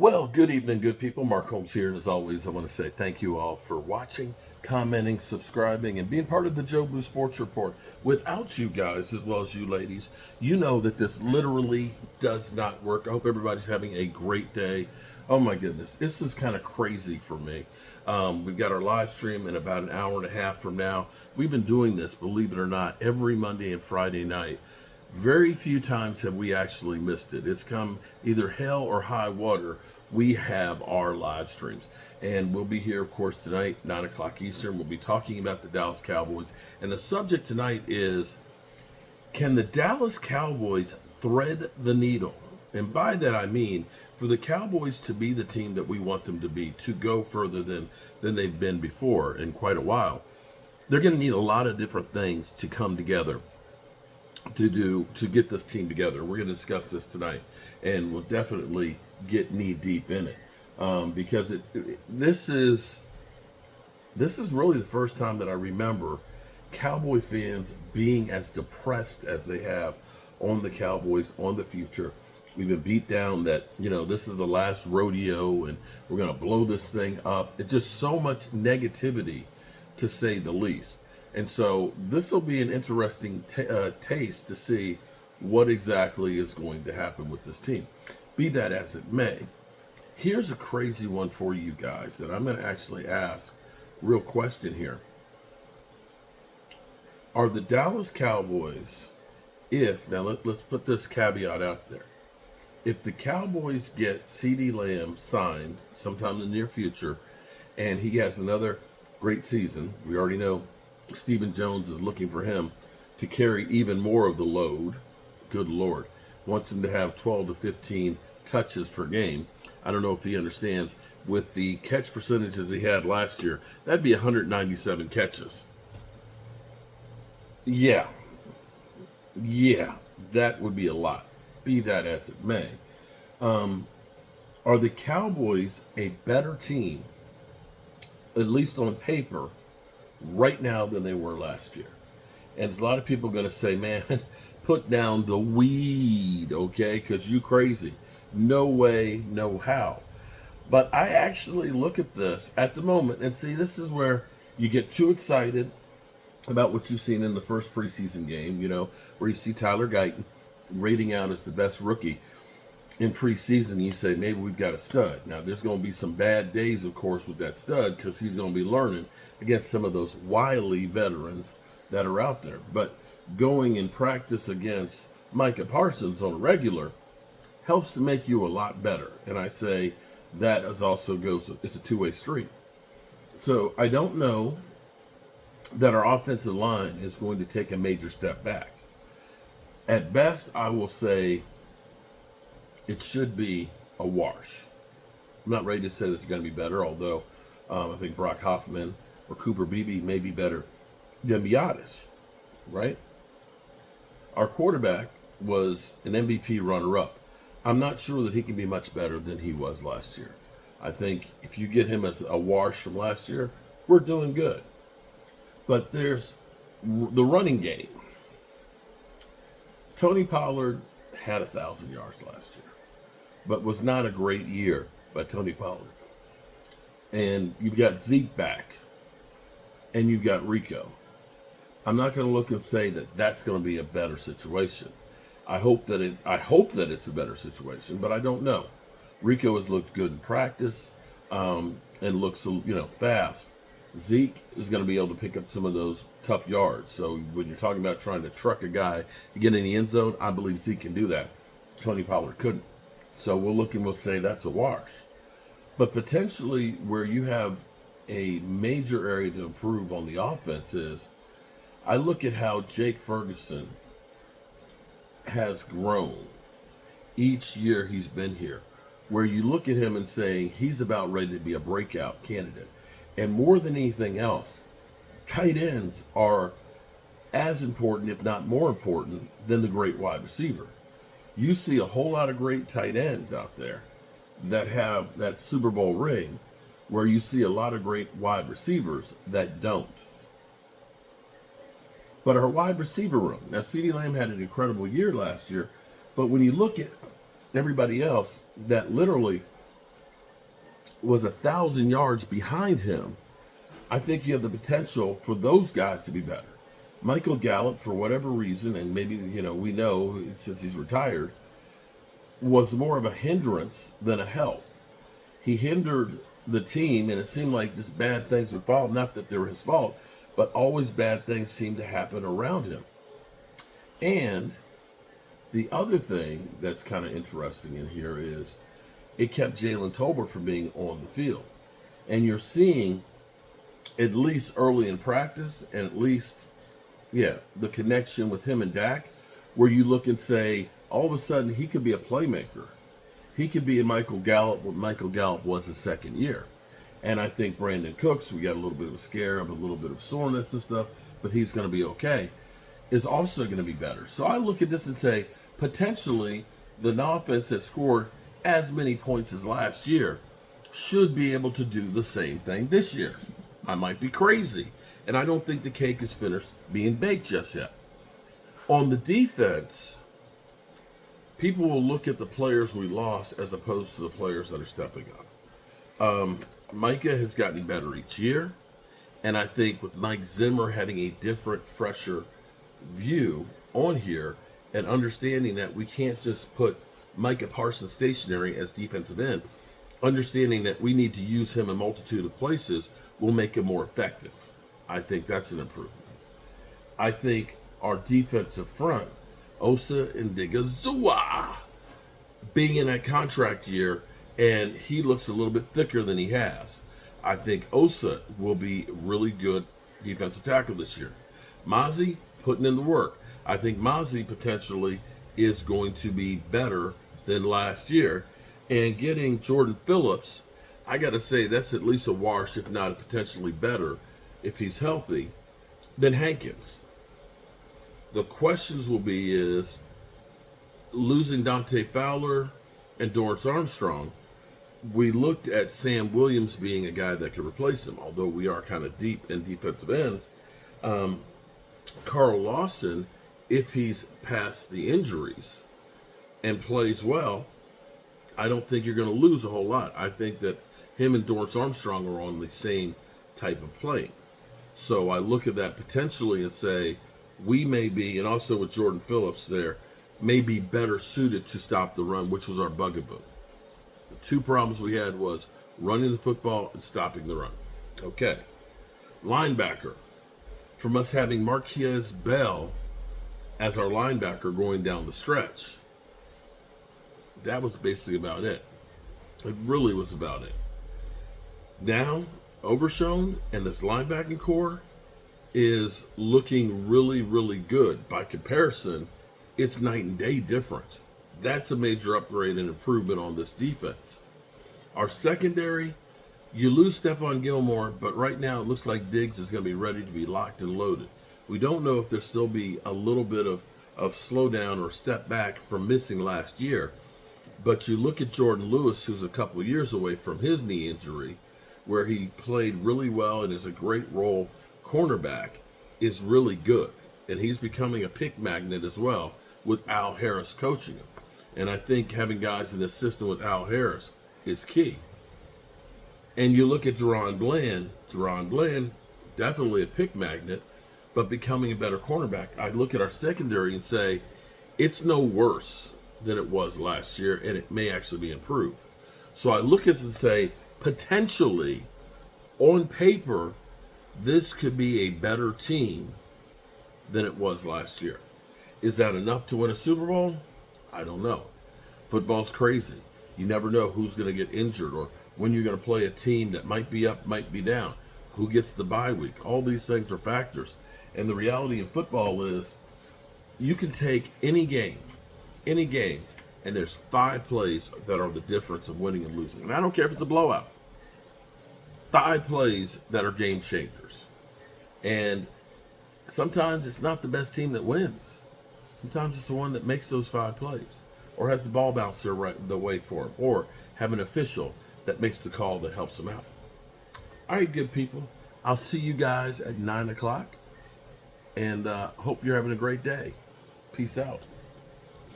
Well, good evening, good people. Mark Holmes here, and as always, I want to say thank you all for watching, commenting, subscribing, and being part of the Joe Blue Sports Report. Without you guys, as well as you ladies, you know that this literally does not work. I hope everybody's having a great day. Oh my goodness, this is kind of crazy for me. We've got our live stream in about an hour and a half from now. We've been doing this, believe it or not, every Monday and Friday night. Very few times have we actually missed it. It's come either hell or high water. We have our live streams. And we'll be here, of course, tonight, 9 o'clock Eastern. We'll be talking about the Dallas Cowboys. And the subject tonight is, can the Dallas Cowboys thread the needle? And by that I mean, for the Cowboys to be the team that we want them to be, to go further than they've been before in quite a while, they're going to need a lot of different things to come together to get this team together. We're going to discuss this tonight, and we'll definitely get knee deep in it because this is really the first time that I remember Cowboy fans being as depressed as they have on the Cowboys, on the future. We've been beat down that this is the last rodeo and we're going to blow this thing up. It's just so much negativity, to say the least. And so this will be an interesting taste to see what exactly is going to happen with this team. Be that as it may, here's a crazy one for you guys that I'm going to actually ask. Real question here. Are the Dallas Cowboys, let's put this caveat out there. If the Cowboys get CeeDee Lamb signed sometime in the near future and he has another great season, we already know Stephen Jones is looking for him to carry even more of the load. Good Lord. Wants him to have 12 to 15 touches per game. I don't know if he understands with the catch percentages he had last year, that'd be 197 catches. Yeah, that would be a lot. Be that as it may. Are the Cowboys a better team, at least on paper, right now than they were last year? And there's a lot of people going to say, man, put down the weed, okay, because you crazy. No way, no how. But I actually look at this at the moment and see, this is where you get too excited about what you've seen in the first preseason game, where you see Tyler Guyton rating out as the best rookie in preseason. You say, maybe we've got a stud. Now, there's going to be some bad days, of course, with that stud because he's going to be learning against some of those wily veterans that are out there. But going in practice against Micah Parsons on a regular helps to make you a lot better. And I say that it's a two-way street. So I don't know that our offensive line is going to take a major step back. At best, I will say it should be a wash. I'm not ready to say that they're going to be better, although I think Brock Hoffman or Cooper Beebe may be better than Biotis, right? Our quarterback was an MVP runner-up. I'm not sure that he can be much better than he was last year. I think if you get him as a wash from last year, we're doing good. But there's the running game. Tony Pollard had 1,000 yards last year, but was not a great year by Tony Pollard. And you've got Zeke back, and you've got Rico. I'm not going to look and say that that's going to be a better situation. I hope that it's a better situation, but I don't know. Rico has looked good in practice, and looks fast. Zeke is going to be able to pick up some of those tough yards. So when you're talking about trying to truck a guy to get in the end zone, I believe Zeke can do that. Tony Pollard couldn't. So we'll look and we'll say that's a wash. But potentially where you have a major area to improve on the offense is, I look at how Jake Ferguson has grown each year he's been here, where you look at him and saying he's about ready to be a breakout candidate. And more than anything else, tight ends are as important, if not more important, than the great wide receiver. You see a whole lot of great tight ends out there that have that Super Bowl ring, where you see a lot of great wide receivers that don't. But our wide receiver room, now CeeDee Lamb had an incredible year last year, but when you look at everybody else that literally was 1,000 yards behind him, I think you have the potential for those guys to be better. Michael Gallup, for whatever reason, and maybe we know since he's retired, was more of a hindrance than a help. He hindered the team, and it seemed like just bad things would follow. Not that they were his fault, but always bad things seemed to happen around him. And the other thing that's kind of interesting in here is it kept Jalen Tolbert from being on the field. And you're seeing, at least early in practice, and at least, the connection with him and Dak, where you look and say, all of a sudden, he could be a playmaker. He could be a Michael Gallup, what Michael Gallup was his second year. And I think Brandon Cooks, we got a little bit of a scare of a little bit of soreness and stuff, but he's going to be okay, is also going to be better. So I look at this and say, potentially, the offense that scored as many points as last year should be able to do the same thing this year. I might be crazy, and I don't think the cake is finished being baked just yet. On the defense, people will look at the players we lost as opposed to the players that are stepping up. Micah has gotten better each year, and I think with Mike Zimmer having a different, fresher view on here and understanding that we can't just put Micah Parsons stationary as defensive end, understanding that we need to use him in a multitude of places will make him more effective. I think that's an improvement. I think our defensive front, Osa and Digazua, being in that contract year, and he looks a little bit thicker than he has. I think Osa will be really good defensive tackle this year. Mozzie putting in the work. I think Mozzie potentially is going to be better than last year. And getting Jordan Phillips, I got to say that's at least a wash, if not potentially better, if he's healthy, than Hankins. The questions will be is losing Dante Fowler and Dorrance Armstrong. We looked at Sam Williams being a guy that could replace him, although we are kind of deep in defensive ends. Carl Lawson, if he's past the injuries and plays well, I don't think you're going to lose a whole lot. I think that him and Dorrance Armstrong are on the same type of playing. So I look at that potentially and say, we may be, and also with Jordan Phillips there, may be better suited to stop the run, which was our bugaboo. The two problems we had was running the football and stopping the run. Okay. Linebacker. From us having Marquez Bell as our linebacker going down the stretch, that was basically about it. It really was about it. Now, Overshown and this linebacking core is looking really, really good. By comparison, it's night and day difference. That's a major upgrade and improvement on this defense. Our secondary, you lose Stephon Gilmore, but right now it looks like Diggs is going to be ready to be locked and loaded. We don't know if there'll still be a little bit of slowdown or step back from missing last year. But you look at Jordan Lewis, who's a couple years away from his knee injury, where he played really well and is a great role cornerback, is really good. And he's becoming a pick magnet as well with Al Harris coaching him. And I think having guys in the system with Al Harris is key. And you look at Deron Bland, definitely a pick magnet, but becoming a better cornerback. I look at our secondary and say, it's no worse than it was last year, and it may actually be improved. So I look at it and say, potentially, on paper, this could be a better team than it was last year. Is that enough to win a Super Bowl? I don't know. Football's crazy. You never know who's going to get injured or when you're going to play a team that might be up, might be down. Who gets the bye week? All these things are factors. And the reality in football is you can take any game, and there's 5 plays that are the difference of winning and losing. And I don't care if it's a blowout. 5 plays that are game changers. And sometimes it's not the best team that wins. Sometimes it's the one that makes those 5 plays or has the ball bounce the way for them or have an official that makes the call that helps them out. All right, good people. I'll see you guys at 9 o'clock and hope you're having a great day. Peace out.